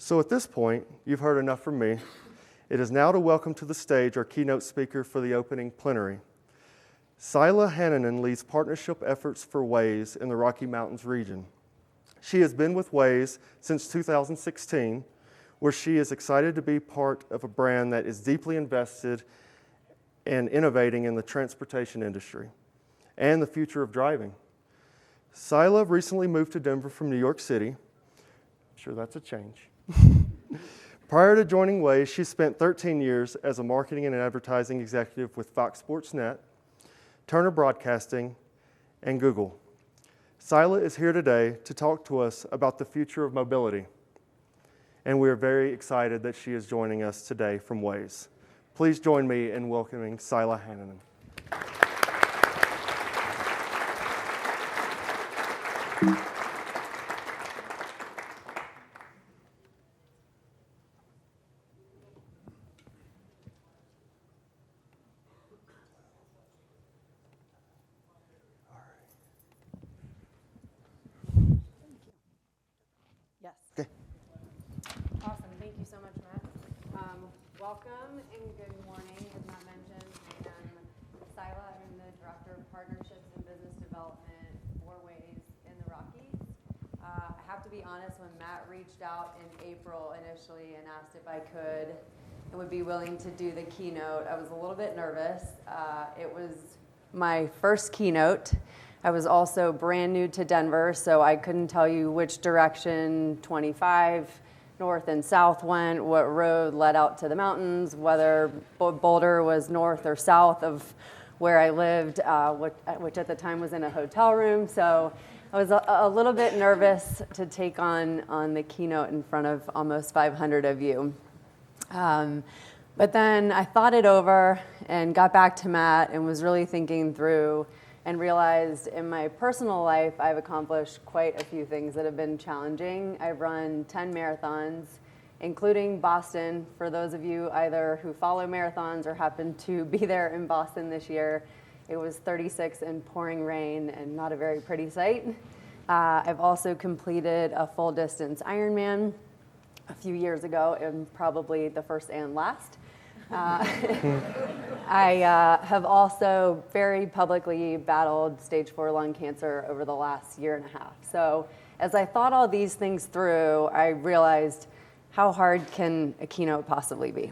So at this point, you've heard enough from me. It is now to welcome to the stage our keynote speaker for the opening plenary. Saila Hanninen leads partnership efforts for Waze in the Rocky Mountains region. She has been with Waze since 2016, where she is excited to be part of a brand that is deeply invested and innovating in the transportation industry and the future of driving. Saila recently moved to Denver from New York City. I'm sure that's a change. Prior to joining Waze, she spent 13 years as a marketing and advertising executive with Fox Sports Net, Turner Broadcasting, and Google. Saila is here today to talk to us about the future of mobility, and we are very excited that she is joining us today from Waze. Please join me in welcoming Saila Hanninen. Yes. Okay. Awesome. Thank you so much, Matt. Welcome and good morning. As Matt mentioned, I am Saila. I'm the Director of Partnerships and Business Development for Waze in the Rockies. I have to be honest, when Matt reached out in April initially and asked if I could and would be willing to do the keynote, I was a little bit nervous. It was my first keynote. I was also brand new to Denver, so I couldn't tell you which direction 25 north and south went, what road led out to the mountains, whether Boulder was north or south of where I lived, which at the time was in a hotel room. So I was a little bit nervous to take on the keynote in front of almost 500 of you. But then I thought it over and got back to Matt and was really thinking through and realized in my personal life, I've accomplished quite a few things that have been challenging. I've run 10 marathons, including Boston. For those of you either who follow marathons or happen to be there in Boston this year, it was 36 in pouring rain and not a very pretty sight. I've also completed a full distance Ironman a few years ago, and probably the first and last. I have also very publicly battled stage 4 lung cancer over the last year and a half. So as I thought all these things through, I realized how hard can a keynote possibly be?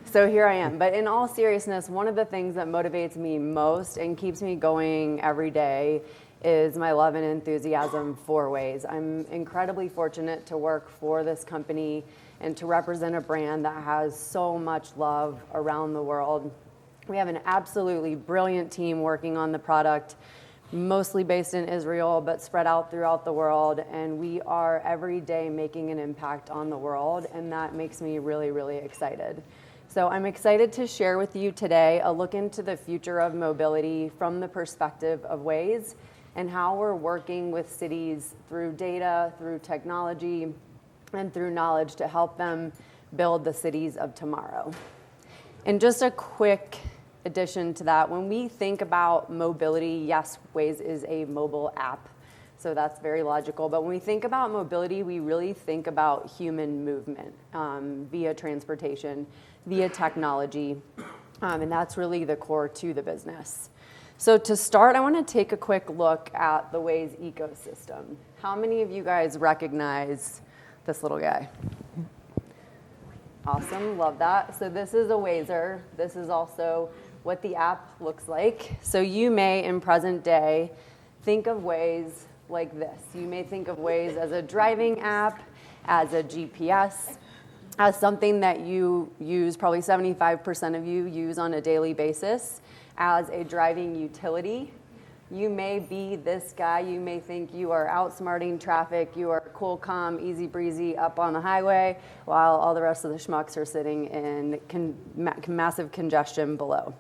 So here I am. But in all seriousness, one of the things that motivates me most and keeps me going every day is my love and enthusiasm for Waze. I'm incredibly fortunate to work for this company and to represent a brand that has so much love around the world. We have an absolutely brilliant team working on the product, mostly based in Israel, but spread out throughout the world. And we are every day making an impact on the world, and that makes me really, really excited. So I'm excited to share with you today a look into the future of mobility from the perspective of Waze and how we're working with cities through data, through technology, and through knowledge to help them build the cities of tomorrow. And just a quick addition to that, when we think about mobility, yes, Waze is a mobile app, so that's very logical. But when we think about mobility, we really think about human movement via transportation, via technology, and that's really the core to the business. So to start, I want to take a quick look at the Waze ecosystem. How many of you guys recognize this little guy? Awesome, love that. So this is a Wazer. This is also what the app looks like. So you may, in present day, think of Waze like this. You may think of Waze as a driving app, as a GPS, as something that you use, probably 75% of you use on a daily basis, as a driving utility. You may be this guy. You may think you are outsmarting traffic. You are cool, calm, easy breezy up on the highway, while all the rest of the schmucks are sitting in massive congestion below.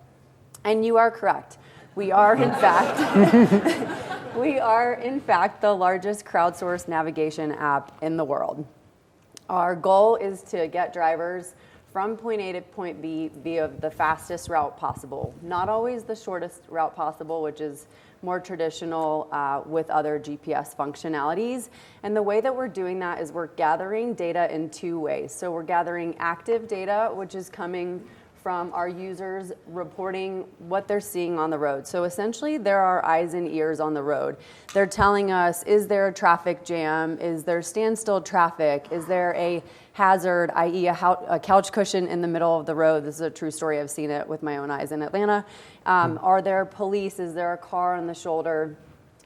And you are correct. We are, in fact, the largest crowdsourced navigation app in the world. Our goal is to get drivers from point A to point B via the fastest route possible. Not always the shortest route possible, which is more traditional with other GPS functionalities. And the way that we're doing that is we're gathering data in two ways. So we're gathering active data, which is coming from our users reporting what they're seeing on the road. So essentially, there are eyes and ears on the road. They're telling us, is there a traffic jam? Is there standstill traffic? Is there a hazard, i.e. a couch cushion in the middle of the road? This is a true story. I've seen it with my own eyes in Atlanta. Are there police? Is there a car on the shoulder?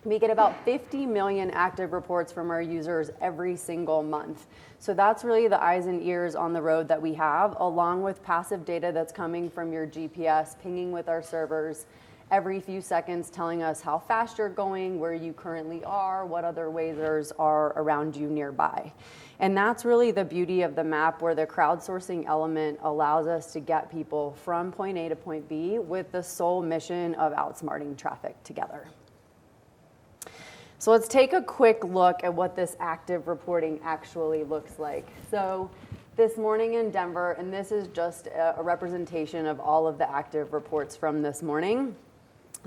We get about 50 million active reports from our users every single month. So that's really the eyes and ears on the road that we have, along with passive data that's coming from your GPS, pinging with our servers every few seconds, telling us how fast you're going, where you currently are, what other Wazers are around you nearby. And that's really the beauty of the map, where the crowdsourcing element allows us to get people from point A to point B with the sole mission of outsmarting traffic together. So let's take a quick look at what this active reporting actually looks like. So this morning in Denver, and this is just a representation of all of the active reports from this morning.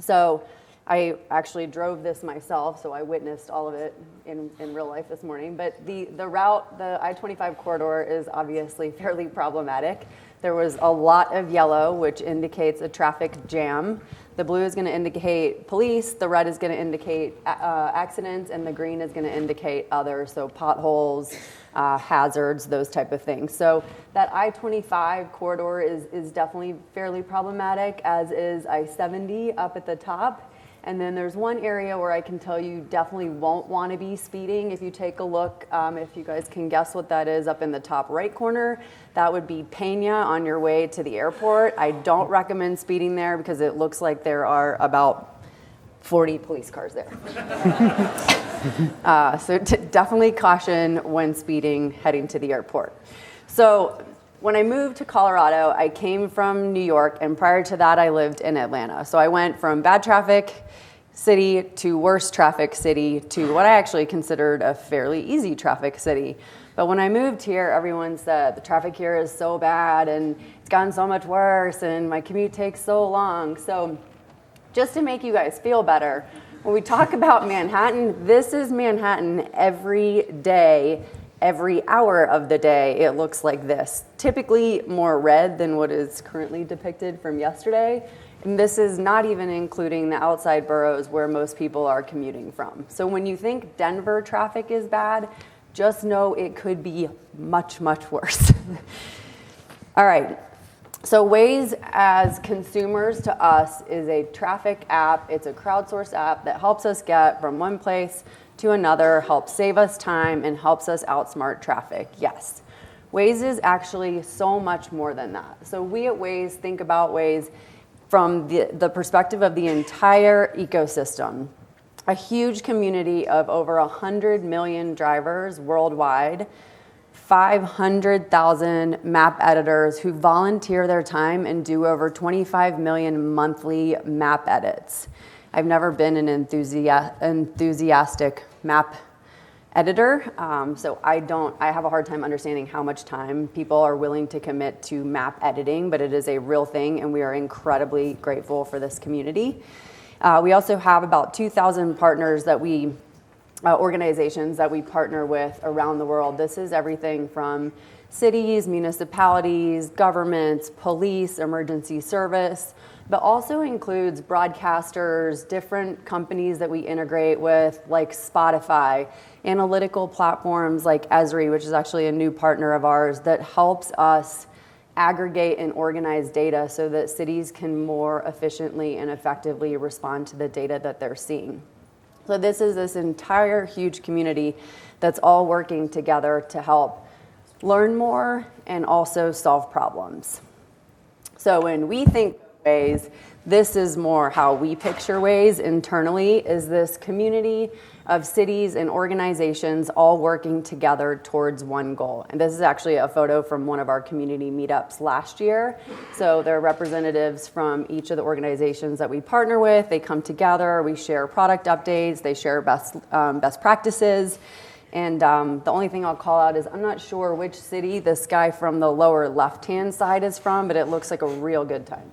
So I actually drove this myself, so I witnessed all of it in real life this morning. But the route, the I-25 corridor, is obviously fairly problematic. There was a lot of yellow, which indicates a traffic jam. The blue is going to indicate police, the red is going to indicate accidents, and the green is going to indicate others, so potholes, hazards, those type of things. So that I-25 corridor is definitely fairly problematic, as is I-70 up at the top. And then there's one area where I can tell you definitely won't want to be speeding. If you take a look, if you guys can guess what that is up in the top right corner, that would be Pena on your way to the airport. I don't recommend speeding there because it looks like there are about 40 police cars there. So definitely caution when speeding heading to the airport. So when I moved to Colorado, I came from New York, and prior to that, I lived in Atlanta. So I went from bad traffic city to worse traffic city to what I actually considered a fairly easy traffic city. But when I moved here, everyone said the traffic here is so bad and it's gotten so much worse and my commute takes so long. So just to make you guys feel better, when we talk about Manhattan, this is Manhattan every day. Every hour of the day, it looks like this. Typically more red than what is currently depicted from yesterday. And this is not even including the outside boroughs where most people are commuting from. So when you think Denver traffic is bad, just know it could be much, much worse. All right. So Waze, as consumers to us, is a traffic app. It's a crowdsourced app that helps us get from one place to another, helps save us time, and helps us outsmart traffic. Yes, Waze is actually so much more than that. So we at Waze think about Waze from the perspective of the entire ecosystem. A huge community of over 100 million drivers worldwide, 500,000 map editors who volunteer their time and do over 25 million monthly map edits. I've never been an enthusiastic map editor, so I have a hard time understanding how much time people are willing to commit to map editing, but it is a real thing, and we are incredibly grateful for this community. We also have about 2,000 partners that organizations that we partner with around the world. This is everything from cities, municipalities, governments, police, emergency service, but also includes broadcasters, different companies that we integrate with, like Spotify, analytical platforms like Esri, which is actually a new partner of ours that helps us aggregate and organize data so that cities can more efficiently and effectively respond to the data that they're seeing. So this is this entire huge community that's all working together to help learn more and also solve problems. So when we think Waze, this is more how we picture Waze internally, is this community of cities and organizations all working together towards one goal. And this is actually a photo from one of our community meetups last year. So there are representatives from each of the organizations that we partner with. They come together, we share product updates, they share best practices. And the only thing I'll call out is I'm not sure which city this guy from the lower left-hand side is from, but it looks like a real good time.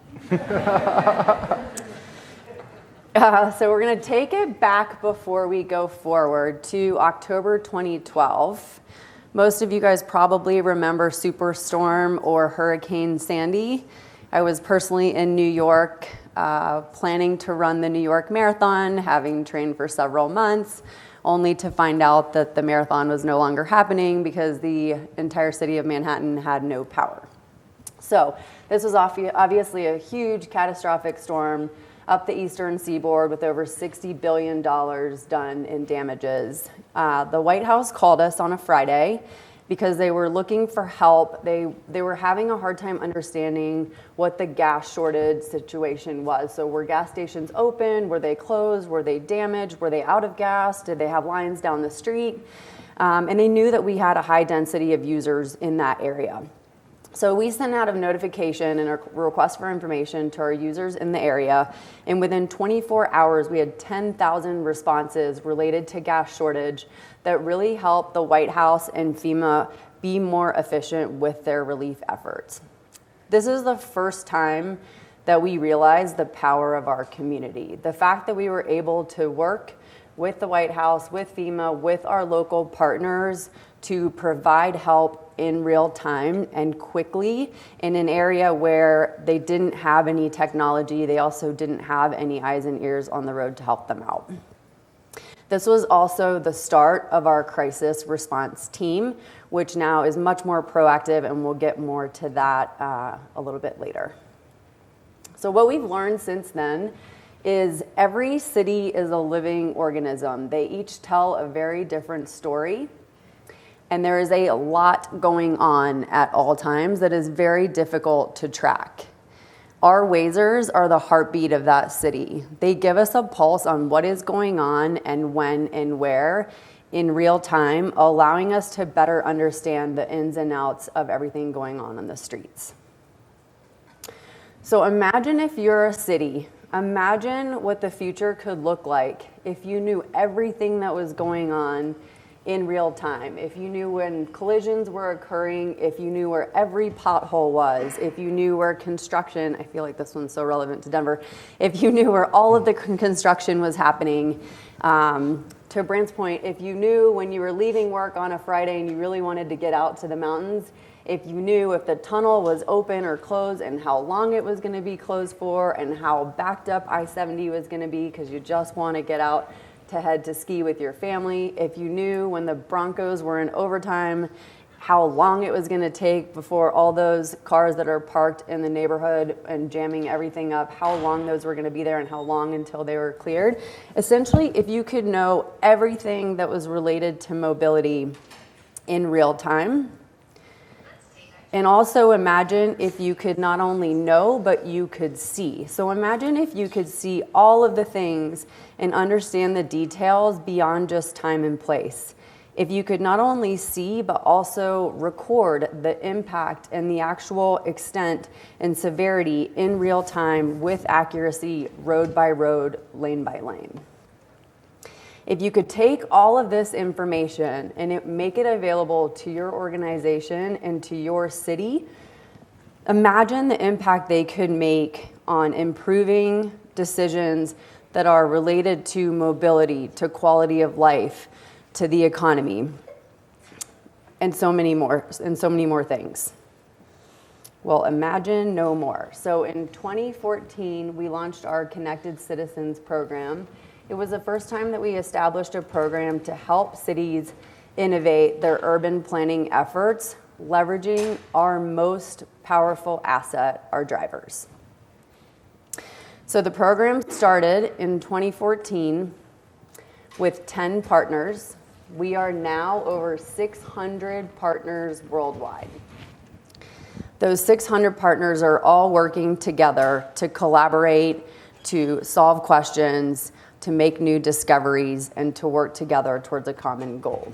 So we're going to take it back before we go forward to October 2012. Most of you guys probably remember Superstorm or Hurricane Sandy. I was personally in New York planning to run the New York Marathon, having trained for several months, only to find out that the marathon was no longer happening because the entire city of Manhattan had no power. So this was obviously a huge catastrophic storm up the eastern seaboard with over $60 billion done in damages. The White House called us on a Friday because they were looking for help. They were having a hard time understanding what the gas shortage situation was. So were gas stations open? Were they closed? Were they damaged? Were they out of gas? Did they have lines down the street? And they knew that we had a high density of users in that area. So we sent out a notification and a request for information to our users in the area. And within 24 hours, we had 10,000 responses related to gas shortage that really helped the White House and FEMA be more efficient with their relief efforts. This is the first time that we realized the power of our community. The fact that we were able to work with the White House, with FEMA, with our local partners to provide help in real time and quickly in an area where they didn't have any technology. They also didn't have any eyes and ears on the road to help them out. This was also the start of our crisis response team, which now is much more proactive, and we'll get more to that a little bit later. So what we've learned since then is every city is a living organism. They each tell a very different story. And there is a lot going on at all times that is very difficult to track. Our Wazers are the heartbeat of that city. They give us a pulse on what is going on and when and where in real time, allowing us to better understand the ins and outs of everything going on the streets. So imagine if you're a city. Imagine what the future could look like if you knew everything that was going on in real time. If you knew when collisions were occurring, if you knew where every pothole was, if you knew where construction, I feel like this one's so relevant to Denver, if you knew where all of the construction was happening. To Brant's point, if you knew when you were leaving work on a Friday and you really wanted to get out to the mountains, if you knew if the tunnel was open or closed and how long it was going to be closed for and how backed up I-70 was going to be because you just want to get out to head to ski with your family, if you knew when the Broncos were in overtime, how long it was going to take before all those cars that are parked in the neighborhood and jamming everything up, how long those were going to be there and how long until they were cleared. Essentially, if you could know everything that was related to mobility in real time. And also imagine if you could not only know, but you could see. So imagine if you could see all of the things and understand the details beyond just time and place. If you could not only see, but also record the impact and the actual extent and severity in real time with accuracy, road by road, lane by lane. If you could take all of this information and make it available to your organization and to your city, imagine the impact they could make on improving decisions that are related to mobility, to quality of life, to the economy, and so many more things. Well, imagine no more. So in 2014, we launched our Connected Citizens program. It was the first time that we established a program to help cities innovate their urban planning efforts, leveraging our most powerful asset, our drivers. So the program started in 2014 with 10 partners. We are now over 600 partners worldwide. Those 600 partners are all working together to collaborate, to solve questions, to make new discoveries, and to work together towards a common goal.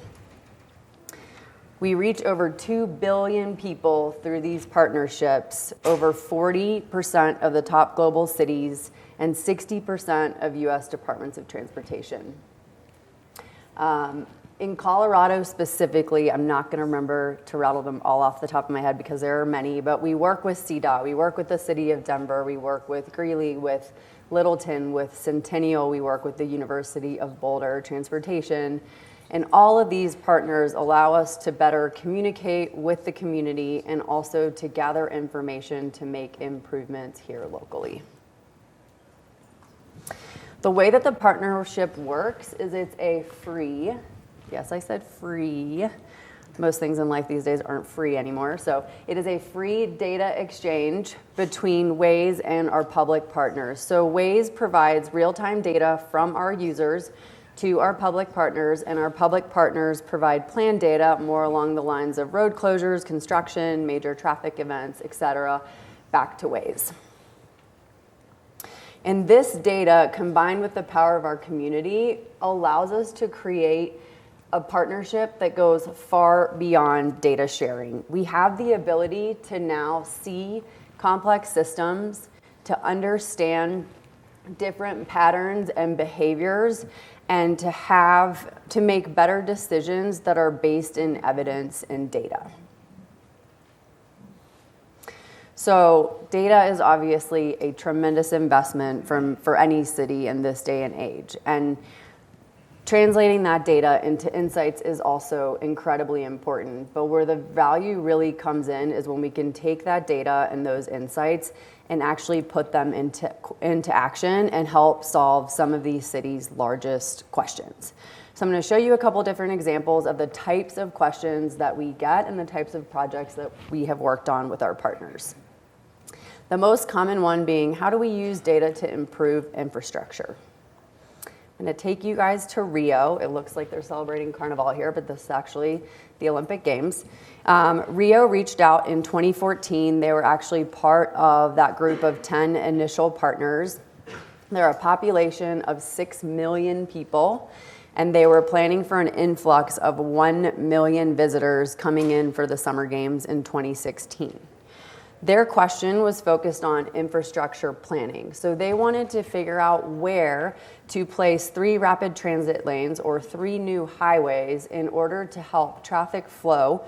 We reach over 2 billion people through these partnerships, over 40% of the top global cities, and 60% of US departments of transportation. In Colorado specifically, I'm not going to remember to rattle them all off the top of my head because there are many, but we work with CDOT, we work with the city of Denver, we work with Greeley, with Littleton, with Centennial, we work with the University of Boulder, Transportation, and all of these partners allow us to better communicate with the community and also to gather information to make improvements here locally. The way that the partnership works is it's a free, yes, I said free. Most things in life these days aren't free anymore. So it is a free data exchange between Waze and our public partners. So Waze provides real-time data from our users to our public partners, and our public partners provide plan data more along the lines of road closures, construction, major traffic events, et cetera, back to Waze. And this data, combined with the power of our community, allows us to create a partnership that goes far beyond data sharing. We have the ability to now see complex systems, to understand different patterns and behaviors, and to make better decisions that are based in evidence and data. So data is obviously a tremendous investment for any city in this day and age. And translating that data into insights is also incredibly important. But where the value really comes in is when we can take that data and those insights and actually put them into action and help solve some of these cities' largest questions. So I'm going to show you a couple different examples of the types of questions that we get and the types of projects that we have worked on with our partners. The most common one being, how do we use data to improve infrastructure? I'm going to take you guys to Rio. It looks like they're celebrating Carnival here, but this is actually the Olympic Games. Rio reached out in 2014. They were actually part of that group of 10 initial partners. They're a population of 6 million people, and they were planning for an influx of 1 million visitors coming in for the Summer Games in 2016. Their question was focused on infrastructure planning. So they wanted to figure out where to place 3 rapid transit lanes or 3 new highways in order to help traffic flow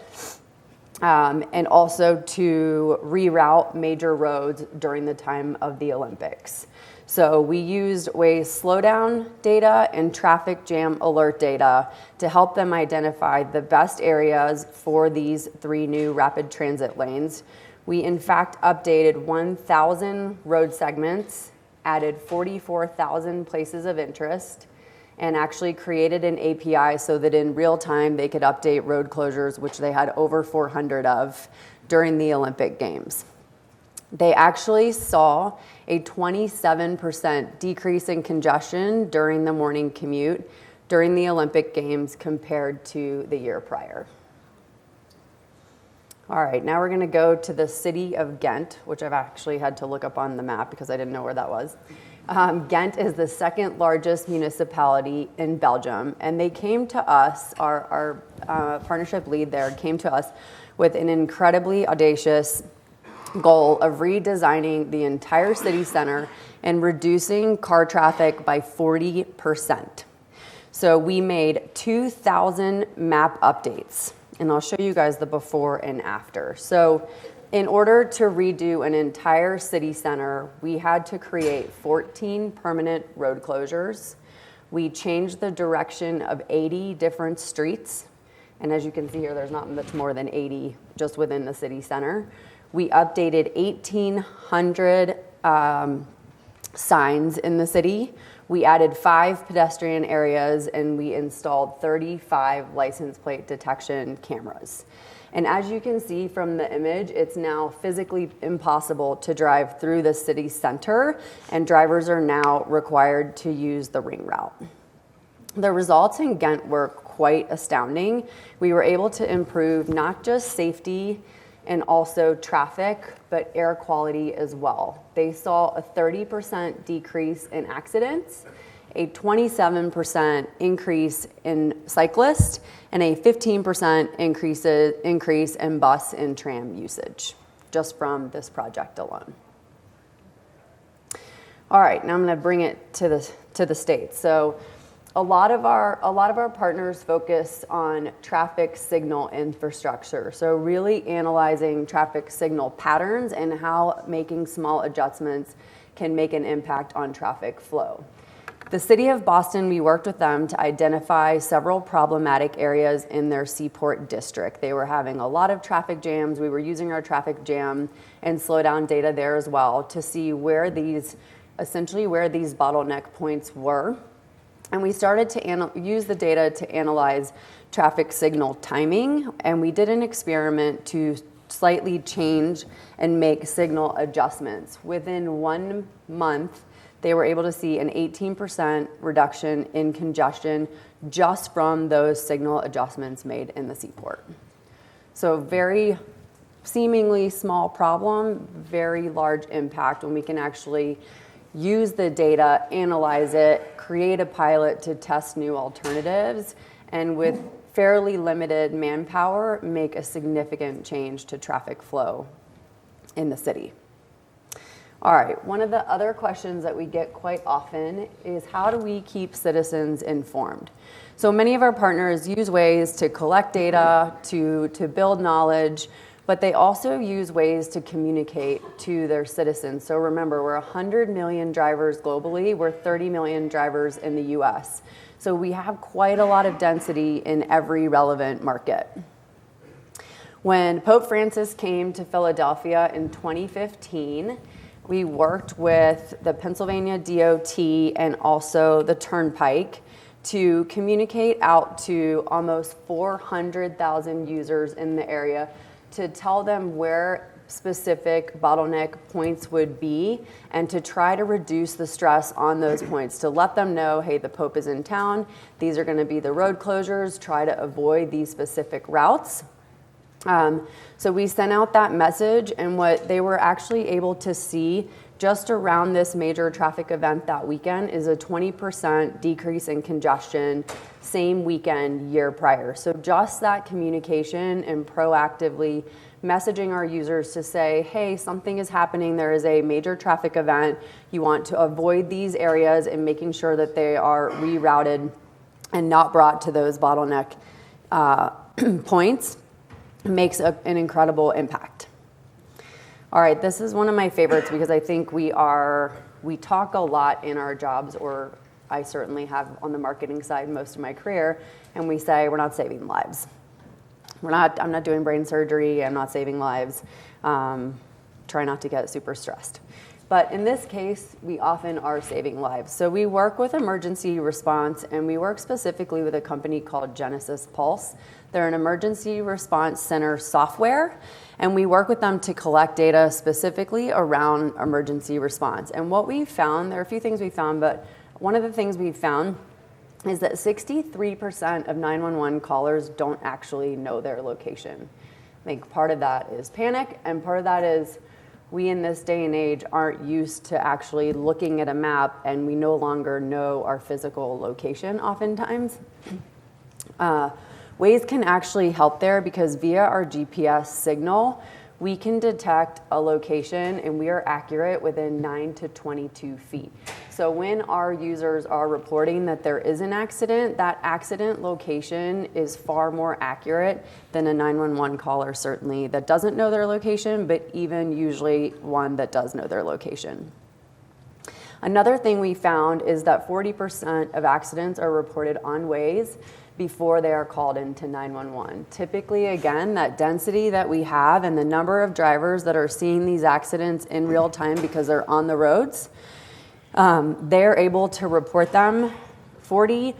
and also to reroute major roads during the time of the Olympics. So we used Waze slowdown data and traffic jam alert data to help them identify the best areas for these 3 new rapid transit lanes. We, in fact, updated 1,000 road segments, added 44,000 places of interest, and actually created an API so that in real time they could update road closures, which they had over 400 of during the Olympic Games. They actually saw a 27% decrease in congestion during the morning commute during the Olympic Games compared to the year prior. All right, now we're going to go to the city of Ghent, which I've actually had to look up on the map because I didn't know where that was. Ghent is the second largest municipality in Belgium, and they came to us, our partnership lead there came to us with an incredibly audacious goal of redesigning the entire city center and reducing car traffic by 40%. So we made 2,000 map updates. And I'll show you guys the before and after. So in order to redo an entire city center, we had to create 14 permanent road closures. We changed the direction of 80 different streets. And as you can see here, there's not much more than 80 just within the city center. We updated 1,800 signs in the city. We added 5 pedestrian areas, and we installed 35 license plate detection cameras. And as you can see from the image, it's now physically impossible to drive through the city center, and drivers are now required to use the ring route. The results in Ghent were quite astounding. We were able to improve not just safety and also traffic, but air quality as well. They saw a 30% decrease in accidents, a 27% increase in cyclists, and a 15% increase in bus and tram usage, just from this project alone. All right, now I'm gonna bring it to the States. So A lot of our partners focus on traffic signal infrastructure. So really analyzing traffic signal patterns and how making small adjustments can make an impact on traffic flow. The City of Boston, we worked with them to identify several problematic areas in their Seaport district. They were having a lot of traffic jams. We were using our traffic jam and slow down data there as well to see where these bottleneck points were. And we started to use the data to analyze traffic signal timing, and we did an experiment to slightly change and make signal adjustments. Within 1 month, they were able to see an 18% reduction in congestion just from those signal adjustments made in the Seaport. So very seemingly small problem, very large impact when we can actually use the data, analyze it, create a pilot to test new alternatives, and with fairly limited manpower, make a significant change to traffic flow in the city. All right, one of the other questions that we get quite often is how do we keep citizens informed? So many of our partners use Waze to collect data, to build knowledge, but they also use Waze to communicate to their citizens. So remember, we're 100 million drivers globally. We're 30 million drivers in the US. So we have quite a lot of density in every relevant market. When Pope Francis came to Philadelphia in 2015, we worked with the Pennsylvania DOT and also the Turnpike to communicate out to almost 400,000 users in the area to tell them where specific bottleneck points would be and to try to reduce the stress on those points, to let them know, hey, the Pope is in town, these are gonna be the road closures, try to avoid these specific routes. So we sent out that message, and what they were actually able to see just around this major traffic event that weekend is a 20% decrease in congestion same weekend year prior. So just that communication and proactively messaging our users to say, hey, something is happening, there is a major traffic event, you want to avoid these areas, and making sure that they are rerouted and not brought to those bottleneck points makes an incredible impact. All right, this is one of my favorites because I think we talk a lot in our jobs, or I certainly have on the marketing side most of my career, and we say we're not saving lives. I'm not doing brain surgery, I'm not saving lives. Try not to get super stressed. But in this case, we often are saving lives. So we work with emergency response, and we work specifically with a company called Genesis Pulse. They're an emergency response center software, and we work with them to collect data specifically around emergency response. And what we found, there are a few things we found, but one of the things we found is that 63% of 911 callers don't actually know their location. I think part of that is panic, and part of that is we in this day and age aren't used to actually looking at a map, and we no longer know our physical location oftentimes. Waze can actually help there because via our GPS signal, we can detect a location and we are accurate within 9 to 22 feet. So when our users are reporting that there is an accident, that accident location is far more accurate than a 911 caller, certainly, that doesn't know their location, but even usually one that does know their location. Another thing we found is that 40% of accidents are reported on Waze before they are called into 911. Typically, again, that density that we have and the number of drivers that are seeing these accidents in real time because they're on the roads, they're able to report them 40%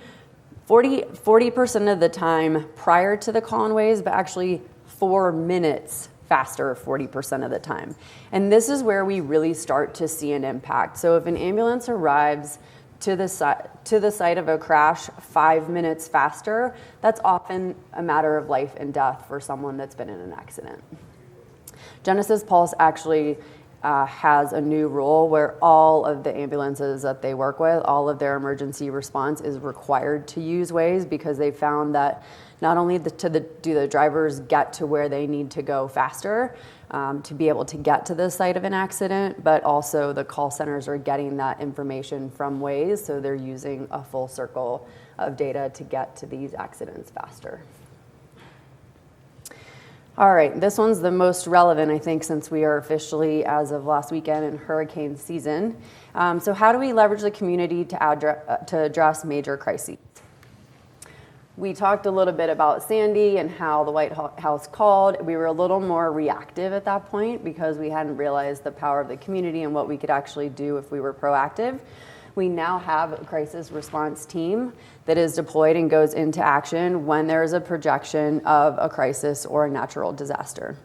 of the time prior to the call on Waze, but actually 4 minutes faster 40% of the time. And this is where we really start to see an impact. So if an ambulance arrives to the site of a crash 5 minutes faster, that's often a matter of life and death for someone that's been in an accident. Genesis Pulse actually has a new rule where all of the ambulances that they work with, all of their emergency response is required to use Waze because they found that not only do the drivers get to where they need to go faster to be able to get to the site of an accident, but also the call centers are getting that information from Waze, so they're using a full circle of data to get to these accidents faster. All right, this one's the most relevant, I think, since we are officially, as of last weekend, in hurricane season. So how do we leverage the community to address major crises? We talked a little bit about Sandy and how the White House called. We were a little more reactive at that point because we hadn't realized the power of the community and what we could actually do if we were proactive. We now have a crisis response team that is deployed and goes into action when there is a projection of a crisis or a natural disaster.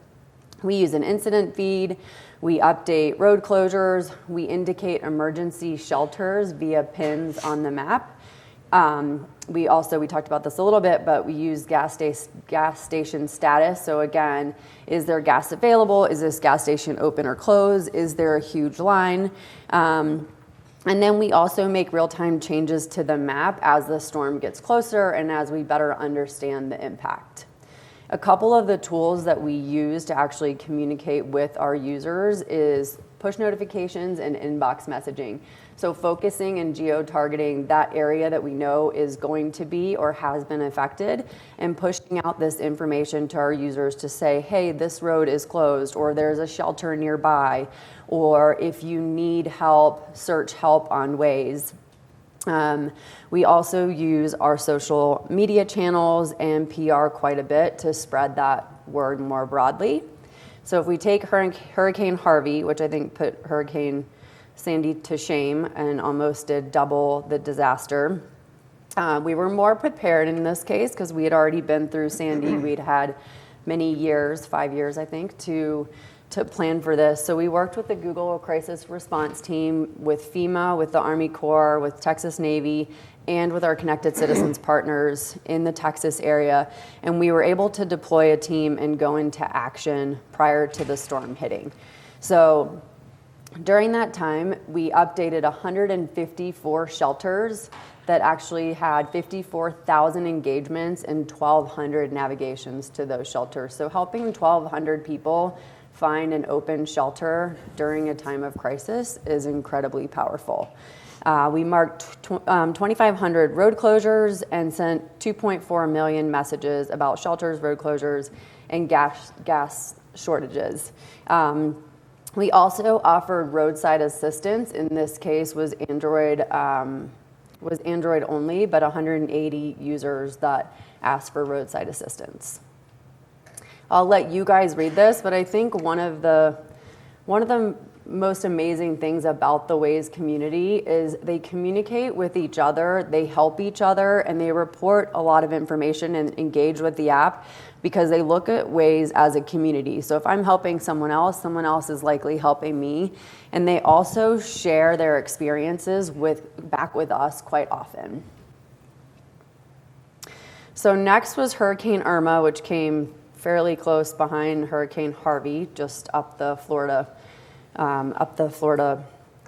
We use an incident feed, we update road closures, we indicate emergency shelters via pins on the map. We talked about this a little bit, but we use gas station status. So again, is there gas available? Is this gas station open or closed? Is there a huge line? And then we also make real-time changes to the map as the storm gets closer and as we better understand the impact. A couple of the tools that we use to actually communicate with our users is push notifications and inbox messaging. So focusing and geo-targeting that area that we know is going to be or has been affected and pushing out this information to our users to say, hey, this road is closed, or there's a shelter nearby, or if you need help, search help on Waze. We also use our social media channels and PR quite a bit to spread that word more broadly. So if we take Hurricane Harvey, which I think put Hurricane Sandy to shame and almost did double the disaster, we were more prepared in this case because we had already been through Sandy. We'd had many years, 5 years I think, to plan for this. So we worked with the Google Crisis Response Team, with FEMA, with the Army Corps, with Texas Navy, and with our Connected Citizens partners in the Texas area. And we were able to deploy a team and go into action prior to the storm hitting. So during that time, we updated 154 shelters that actually had 54,000 engagements and 1,200 navigations to those shelters. So helping 1,200 people find an open shelter during a time of crisis is incredibly powerful. We marked 2,500 road closures and sent 2.4 million messages about shelters, road closures, and gas shortages. We also offered roadside assistance. In this case, was Android only, but 180 users that asked for roadside assistance. I'll let you guys read this, but I think one of the most amazing things about the Waze community is they communicate with each other, they help each other, and they report a lot of information and engage with the app because they look at Waze as a community. So if I'm helping someone else is likely helping me. And they also share their experiences back with us quite often. So next was Hurricane Irma, which came fairly close behind Hurricane Harvey, just up the Florida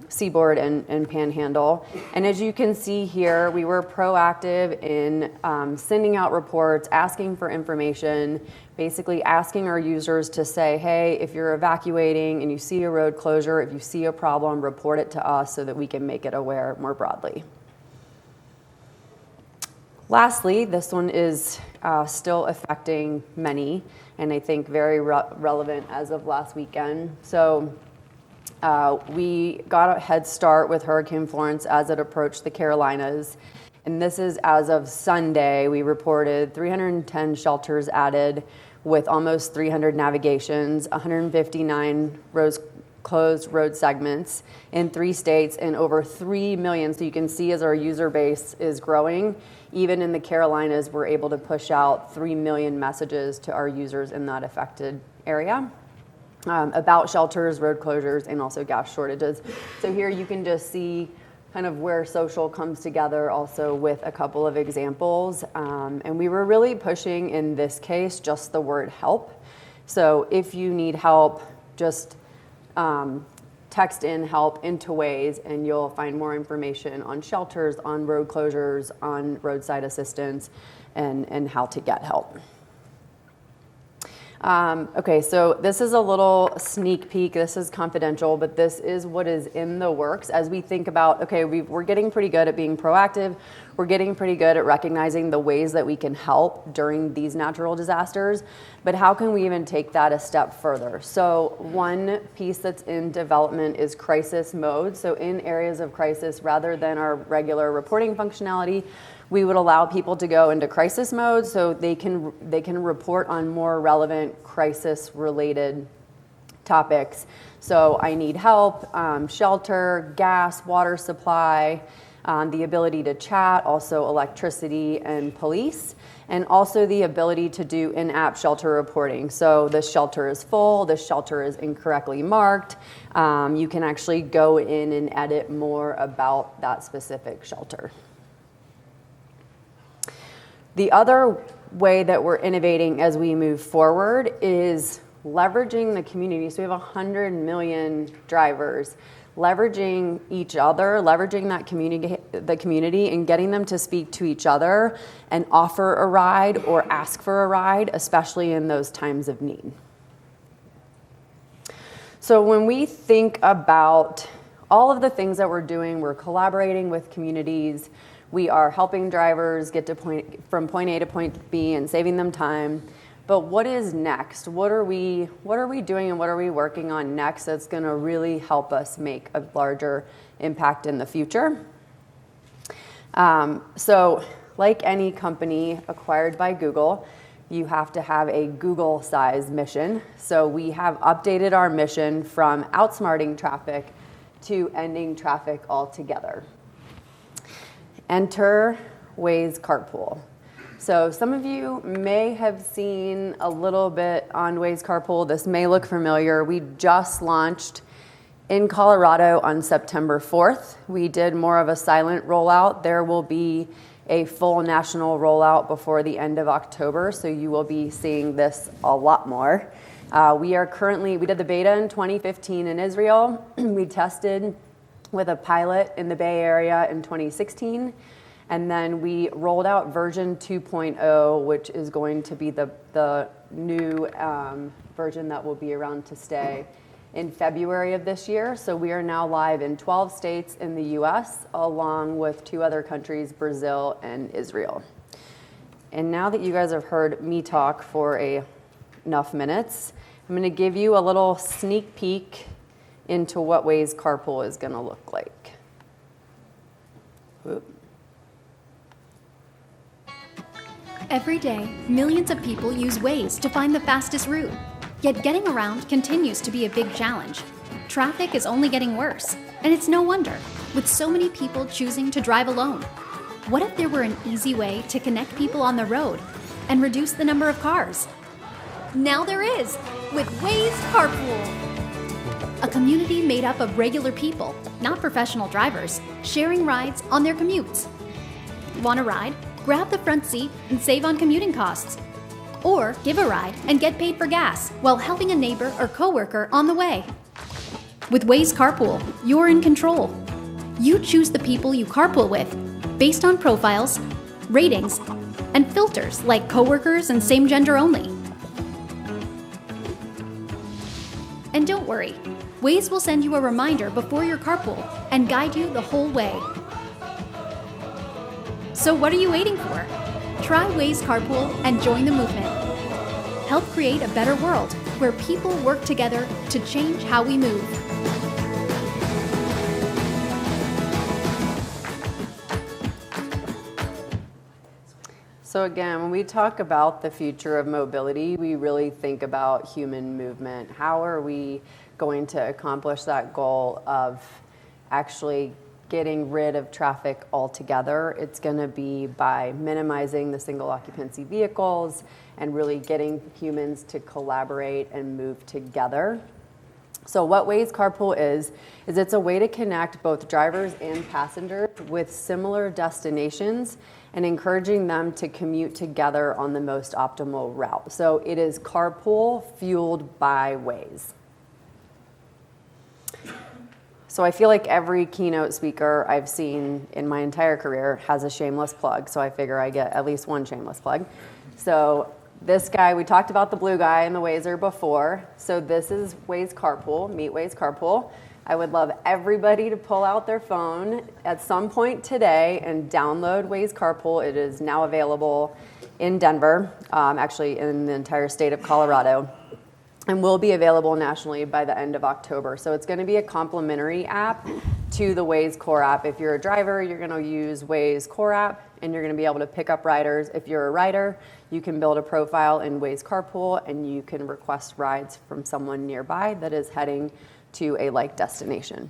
seaboard and panhandle. And as you can see here, we were proactive in sending out reports, asking for information, basically asking our users to say, hey, if you're evacuating and you see a road closure, if you see a problem, report it to us so that we can make it aware more broadly. Lastly, this one is still affecting many, and I think very relevant as of last weekend. So we got a head start with Hurricane Florence as it approached the Carolinas. And this is as of Sunday. We reported 310 shelters added with almost 300 navigations, 159 closed road segments in 3 states, and over 3 million. So you can see as our user base is growing, even in the Carolinas, we're able to push out 3 million messages to our users in that affected area. About shelters, road closures, and also gas shortages. So here you can just see kind of where social comes together also with a couple of examples. And we were really pushing, in this case, just the word help. So if you need help, just text in help into Waze and you'll find more information on shelters, on road closures, on roadside assistance, and how to get help. Okay, so this is a little sneak peek. This is confidential, but this is what is in the works as we think about, okay, we're getting pretty good at being proactive. We're getting pretty good at recognizing the ways that we can help during these natural disasters, but how can we even take that a step further? So one piece that's in development is crisis mode. So in areas of crisis, rather than our regular reporting functionality, we would allow people to go into crisis mode so they can report on more relevant crisis-related topics. So I need help, shelter, gas, water supply, the ability to chat, also electricity and police, and also the ability to do in-app shelter reporting. So this shelter is full, this shelter is incorrectly marked. You can actually go in and edit more about that specific shelter. The other way that we're innovating as we move forward is leveraging the community. So we have 100 million drivers, leveraging each other, leveraging that the community and getting them to speak to each other and offer a ride or ask for a ride, especially in those times of need. So when we think about all of the things that we're doing, we're collaborating with communities, we are helping drivers get from point A to point B and saving them time. But what is next? What are we doing and what are we working on next that's going to really help us make a larger impact in the future? So like any company acquired by Google, you have to have a Google-sized mission. So we have updated our mission from outsmarting traffic to ending traffic altogether. Enter Waze Carpool. So some of you may have seen a little bit on Waze Carpool. This may look familiar. We just launched in Colorado on September 4th. We did more of a silent rollout. There will be a full national rollout before the end of October, so you will be seeing this a lot more. We did the beta in 2015 in Israel. We tested with a pilot in the Bay Area in 2016. And then we rolled out version 2.0, which is going to be the new version that will be around to stay in February of this year. So we are now live in 12 states in the US, along with 2 other countries, Brazil and Israel. And now that you guys have heard me talk for enough minutes, I'm going to give you a little sneak peek into what Waze Carpool is going to look like. Whoop. Every day, millions of people use Waze to find the fastest route. Yet getting around continues to be a big challenge. Traffic is only getting worse, and it's no wonder, with so many people choosing to drive alone. What if there were an easy way to connect people on the road and reduce the number of cars? Now there is, with Waze Carpool. A community made up of regular people, not professional drivers, sharing rides on their commutes. Want a ride? Grab the front seat and save on commuting costs. Or give a ride and get paid for gas while helping a neighbor or coworker on the way. With Waze Carpool, you're in control. You choose the people you carpool with based on profiles, ratings, and filters like coworkers and same gender only. And don't worry, Waze will send you a reminder before your carpool and guide you the whole way. So what are you waiting for? Try Waze Carpool and join the movement. Help create a better world where people work together to change how we move. So again, when we talk about the future of mobility, we really think about human movement. How are we going to accomplish that goal of actually getting rid of traffic altogether? It's going to be by minimizing the single occupancy vehicles and really getting humans to collaborate and move together. So what Waze Carpool is it's a way to connect both drivers and passengers with similar destinations and encouraging them to commute together on the most optimal route. So it is carpool fueled by Waze. So I feel like every keynote speaker I've seen in my entire career has a shameless plug. So I figure I get at least one shameless plug. So This guy, we talked about the blue guy and the Wazer before. So this is Waze Carpool, Meet Waze Carpool. I would love everybody to pull out their phone at some point today and download Waze Carpool. It is now available in Denver, actually in the entire state of Colorado, and will be available nationally by the end of October. So it's going to be a complementary app to the Waze core app. If you're a driver, you're going to use Waze core app, and you're going to be able to pick up riders. If you're a rider, you can build a profile in Waze Carpool, and you can request rides from someone nearby that is heading to a like destination.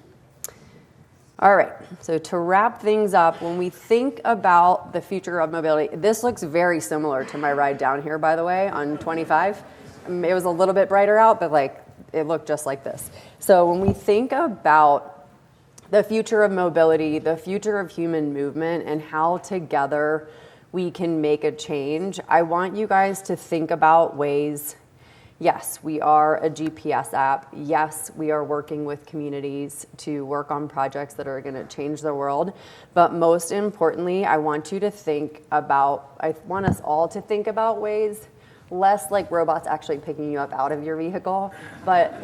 All right, so to wrap things up, when we think about the future of mobility, this looks very similar to my ride down here, by the way, on 25. It was a little bit brighter out, but like it looked just like this. So when we think about the future of mobility, the future of human movement, and how together we can make a change, I want you guys to think about Waze. Yes, we are a GPS app. Yes, we are working with communities to work on projects that are going to change the world. But most importantly, I want us all to think about Waze less like robots actually picking you up out of your vehicle, but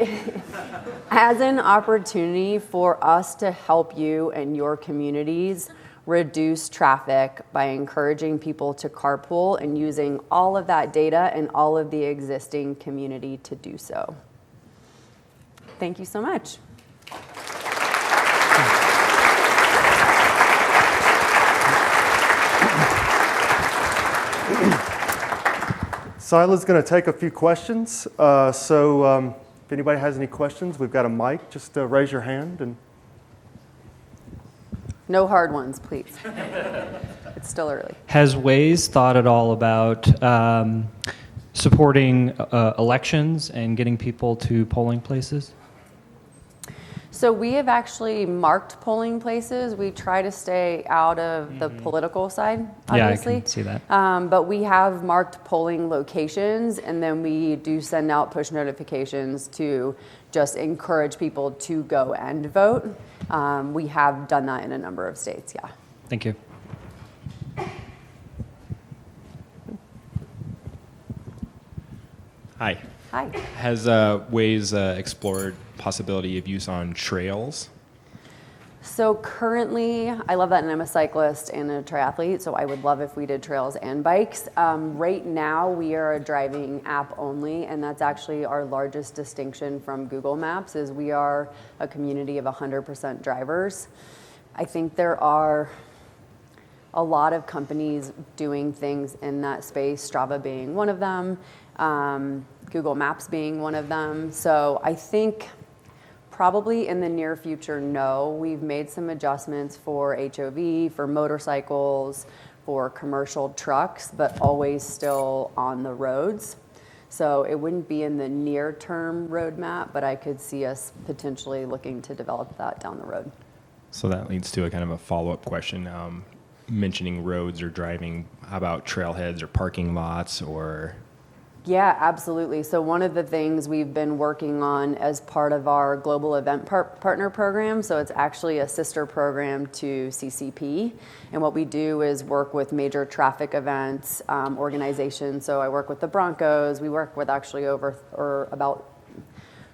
as an opportunity for us to help you and your communities reduce traffic by encouraging people to carpool and using all of that data and all of the existing community to do so. Thank you so much. Saila's going to take a few questions. So if anybody has any questions, we've got a mic. Just raise your hand. And no hard ones, please. It's still early. Has Waze thought at all about supporting elections and getting people to polling places? So we have actually marked polling places. We try to stay out of the political side, obviously. Yeah, I can see that. But we have marked polling locations, and then we do send out push notifications to just encourage people to go and vote. We have done that in a number of states, yeah. Thank you. Hi. Hi. Has Waze explored possibility of use on trails? So currently, I love that, and I'm a cyclist and a triathlete, so I would love if we did trails and bikes. Right now, we are a driving app only, and that's actually our largest distinction from Google Maps, is we are a community of 100% drivers. I think there are a lot of companies doing things in that space, Strava being one of them, Google Maps being one of them. So I think probably in the near future, no. We've made some adjustments for HOV, for motorcycles, for commercial trucks, but always still on the roads. So it wouldn't be in the near-term roadmap, but I could see us potentially looking to develop that down the road. So that leads to a kind of a follow-up question. Mentioning roads or driving, how about trailheads or parking lots or? Yeah, absolutely. So one of the things we've been working on as part of our global event partner program, so it's actually a sister program to CCP. And what we do is work with major traffic events, organizations. So I work with the Broncos. We work with actually about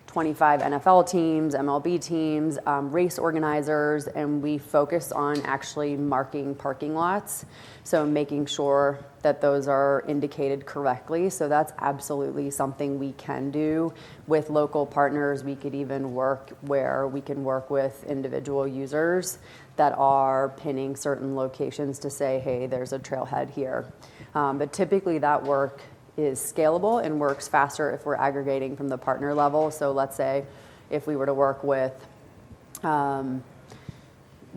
25 NFL teams, MLB teams, race organizers, and we focus on actually marking parking lots. So making sure that those are indicated correctly. So that's absolutely something we can do with local partners. We could even work where we can work with individual users that are pinning certain locations to say, hey, there's a trailhead here. But typically that work is scalable and works faster if we're aggregating from the partner level. So let's say if we were to work with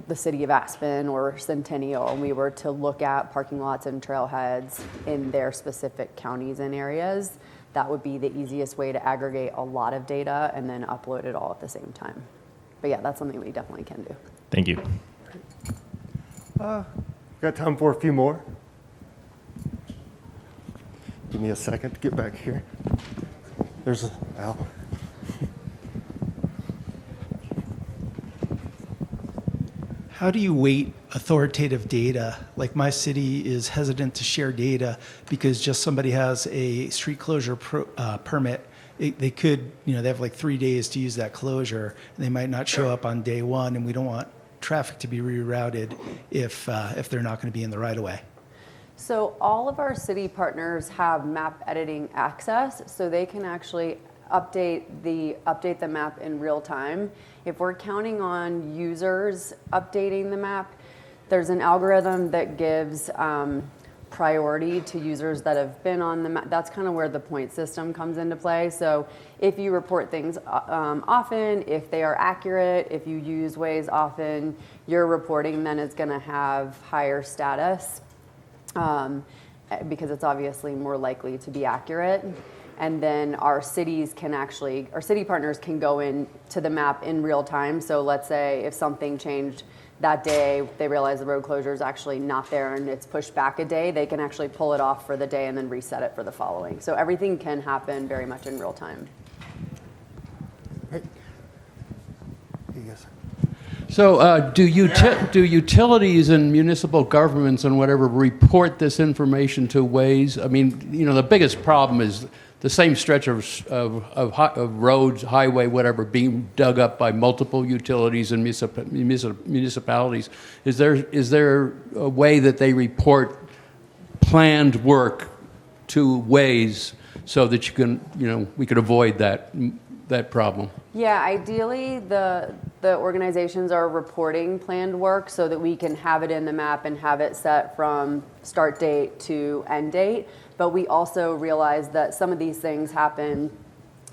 the city of Aspen or Centennial, and we were to look at parking lots and trailheads in their specific counties and areas, that would be the easiest way to aggregate a lot of data and then upload it all at the same time. But yeah, that's something we definitely can do. Thank you. got time for a few more. Give me a second to get back here. There's Al. How do you weight authoritative data? Like my city is hesitant to share data because just somebody has a street closure permit. They could, they have like 3 days to use that closure. And they might not show up on day one, and we don't want traffic to be rerouted if they're not going to be in the right of way. So all of our city partners have map editing access, so they can actually update the map in real time. If we're counting on users updating the map, there's an algorithm that gives priority to users that have been on the map. That's kind of where the point system comes into play. So if you report things often, if they are accurate, if you use Waze often, your reporting then is going to have higher status because it's obviously more likely to be accurate. And then our city partners can go in to the map in real time. So let's say if something changed that day, they realize the road closure is actually not there and it's pushed back a day, they can actually pull it off for the day and then reset it for the following. So everything can happen very much in real time. Great. Yes. So do utilities and municipal governments and whatever report this information to Waze? I mean, the biggest problem is the same stretch of roads, highway, whatever, being dug up by multiple utilities and municipalities. Is there a way that they report planned work to Waze so that we could avoid that problem? Yeah, ideally the organizations are reporting planned work so that we can have it in the map and have it set from start date to end date. But we also realize that some of these things happen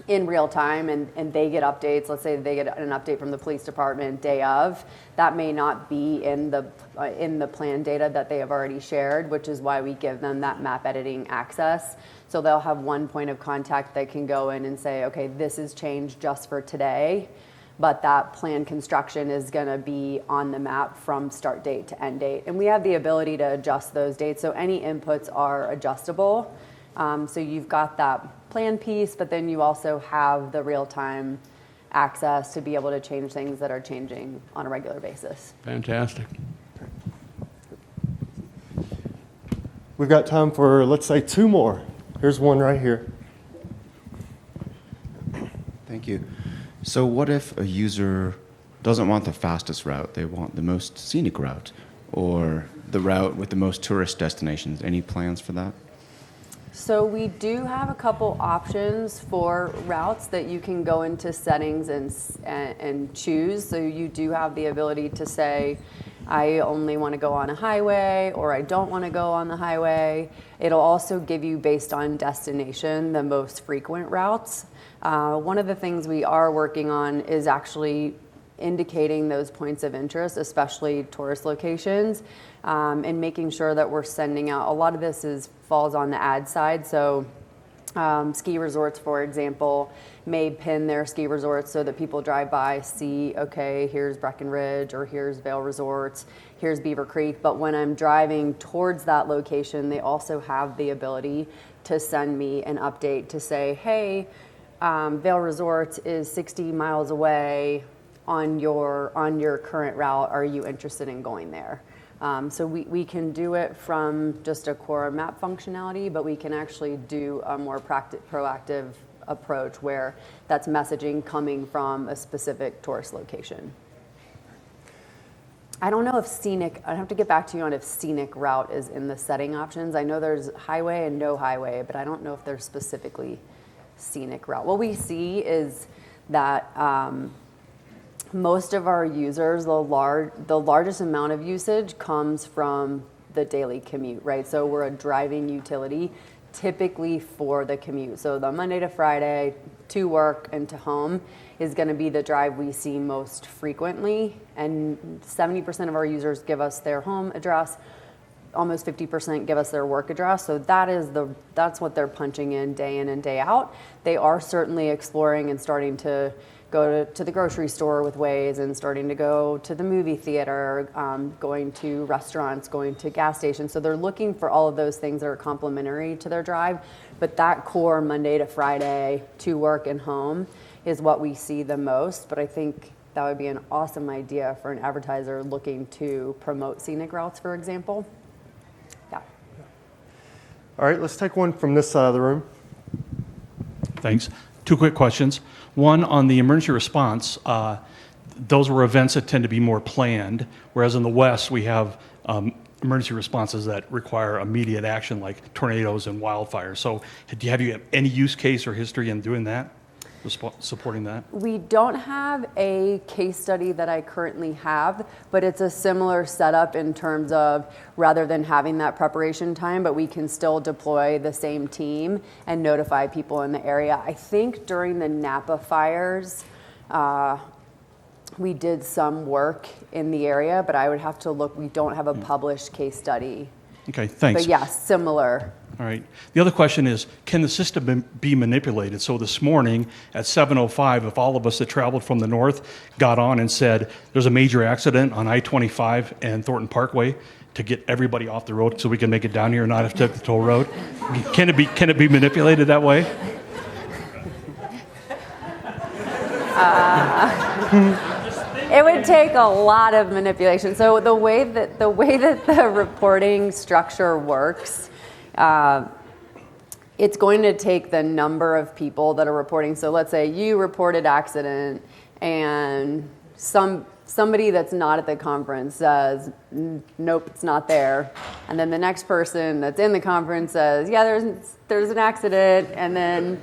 in real time and they get updates. Let's say they get an update from the police department day of. That may not be in the plan data that they have already shared, which is why we give them that map editing access. So they'll have one point of contact that can go in and say, okay, this is changed just for today, but that planned construction is going to be on the map from start date to end date. And we have the ability to adjust those dates, so any inputs are adjustable. So you've got that plan piece, but then you also have the real-time access to be able to change things that are changing on a regular basis. Fantastic. We've got time for, let's say, 2 more. Here's one right here. Thank you. So what if a user doesn't want the fastest route? They want the most scenic route or the route with the most tourist destinations. Any plans for that? So we do have a couple options for routes that you can go into settings and choose. So you do have the ability to say, I only want to go on a highway, or I don't want to go on the highway. It'll also give you, based on destination, the most frequent routes. One of the things we are working on is actually indicating those points of interest, especially tourist locations, and making sure that we're sending out. A lot of this falls on the ad side. So ski resorts, for example, may pin their ski resorts so that people drive by, see, okay, here's Breckenridge, or here's Vail Resorts, here's Beaver Creek. But when I'm driving towards that location, they also have the ability to send me an update to say, hey, Vail Resorts is 60 miles away on your current route. Are you interested in going there? So we can do it from just a core map functionality, but we can actually do a more proactive approach where that's messaging coming from a specific tourist location. I don't know if scenic, I'd have to get back to you on if scenic route is in the setting options. I know there's highway and no highway, but I don't know if there's specifically scenic route. What we see is that most of our users, the largest amount of usage comes from the daily commute, right? So we're a driving utility typically for the commute. So the Monday to Friday to work and to home is going to be the drive we see most frequently. And 70% of our users give us their home address. Almost 50% give us their work address. So that's what they're punching in and day out. They are certainly exploring and starting to go to the grocery store with Waze and starting to go to the movie theater, going to restaurants, going to gas stations. So they're looking for all of those things that are complementary to their drive. But that core Monday to Friday to work and home is what we see the most. But I think that would be an awesome idea for an advertiser looking to promote scenic routes, for example. Yeah. All right, let's take one from this side of the room. Thanks. Two quick questions. One, on the emergency response, those were events that tend to be more planned, whereas in the West we have emergency responses that require immediate action, like tornadoes and wildfires. So have you any use case or history in doing that, supporting that? We don't have a case study that I currently have, but it's a similar setup in terms of rather than having that preparation time, but we can still deploy the same team and notify people in the area. I think during the Napa fires, we did some work in the area, but I would have to look. We don't have a published case study. Okay, thanks. But yes, similar. All right. The other question is, can the system be manipulated? So this morning at 7:05, if all of us that traveled from the north got on and said, there's a major accident on I-25 and Thornton Parkway, to get everybody off the road so we can make it down here and not have to take the toll road, can it be manipulated that way? It would take a lot of manipulation. So the way that the reporting structure works, it's going to take the number of people that are reporting. So let's say you reported accident, and somebody that's not at the conference says, nope, it's not there. And then the next person that's in the conference says, yeah, there's an accident. And then,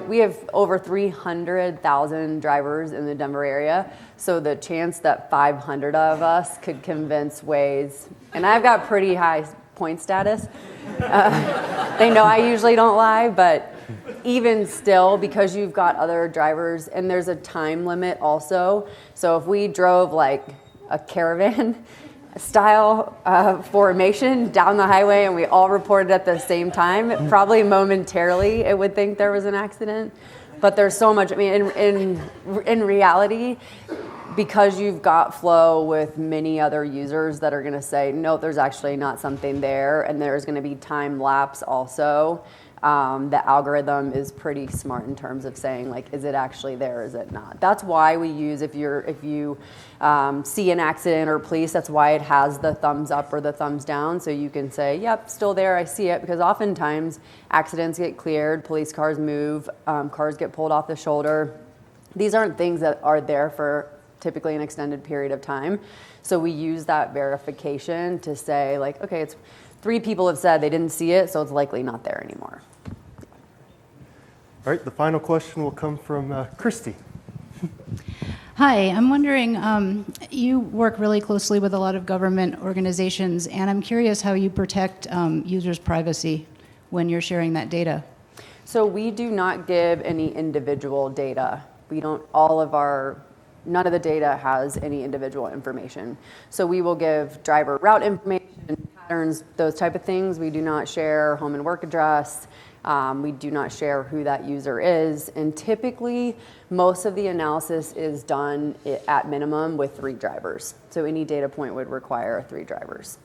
we have over 300,000 drivers in the Denver area. So the chance that 500 of us could convince Waze, and I've got pretty high point status. They know I usually don't lie, but even still, because you've got other drivers, and there's a time limit also. So if we drove like a caravan style formation down the highway and we all reported at the same time, probably momentarily it would think there was an accident. But there's so much, in reality, because you've got flow with many other users that are going to say, no, there's actually not something there, and there's going to be time lapse also. The algorithm is pretty smart in terms of saying, like, is it actually there, or is it not? That's why we use, if you see an accident or police, that's why it has the thumbs up or the thumbs down, so you can say, yep, still there, I see it, because oftentimes accidents get cleared, police cars move, cars get pulled off the shoulder. These aren't things that are there for typically an extended period of time. So we use that verification to say, like, okay, it's 3 people have said they didn't see it, so it's likely not there anymore. All right, the final question will come from Christy. Hi, I'm wondering, you work really closely with a lot of government organizations, and I'm curious how you protect users' privacy when you're sharing that data. So we do not give any individual data. None of the data has any individual information. So we will give driver route information, patterns, those type of things. We do not share home and work address. We do not share who that user is. And typically, most of the analysis is done at minimum with 3 drivers. So any data point would require 3 drivers.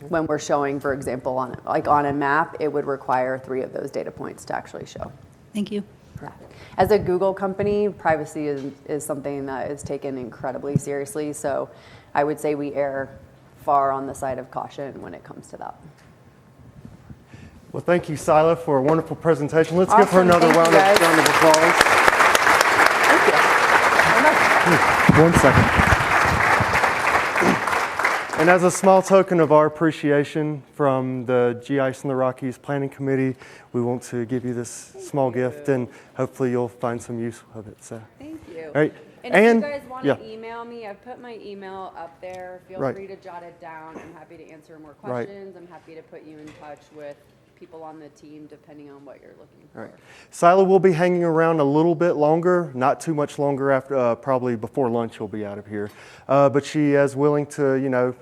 When we're showing, for example, on a map, it would require 3 of those data points to actually show. Thank you. Yeah. As a Google company, privacy is something that is taken incredibly seriously. So I would say we err far on the side of caution when it comes to that. Well, thank you, Saila, for a wonderful presentation. Let's give her Awesome. another round of applause. Thank you. 1 second. And as a small token of our appreciation from the GIS and the Rockies Planning Committee, we want to give you this small gift, and hopefully you'll find some use of it. So, thank you. All right. And if you guys want to email me, I've put my email up there. Feel free to jot it down. I'm happy to answer more questions. I'm happy to put you in touch with people on the team, depending on what you're looking for. Right. Saila will be hanging around a little bit longer, not too much longer after, probably before lunch he'll be out of here. But she is willing to,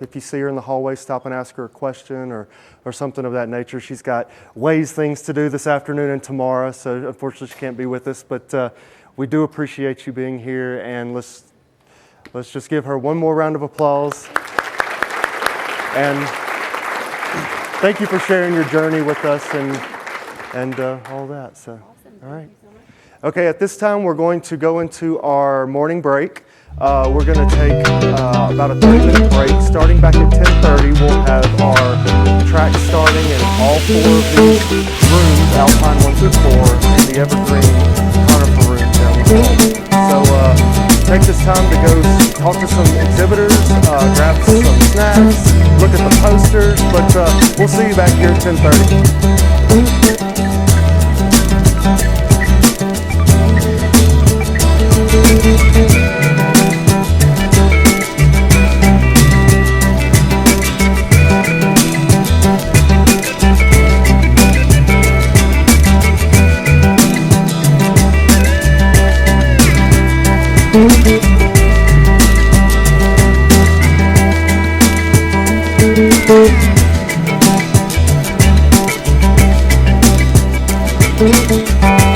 if you see her in the hallway, stop and ask her a question or something of that nature. She's got Waze things to do this afternoon and tomorrow, so unfortunately she can't be with us. But we do appreciate you being here, and let's just give her one more round of applause. And thank you for sharing your journey with us and all that. So, Awesome. all right. Okay, at this time we're going to go into our morning break. We're going to take about a 30-minute break. Starting back at 10:30, we'll have our track starting in all 4 of these rooms, Alpine 1 through 4, and the Evergreen Conifer room down the hall. So take this time to go talk to some exhibitors, grab some snacks, look at the posters, but we'll see you back here at 10:30. Thank you.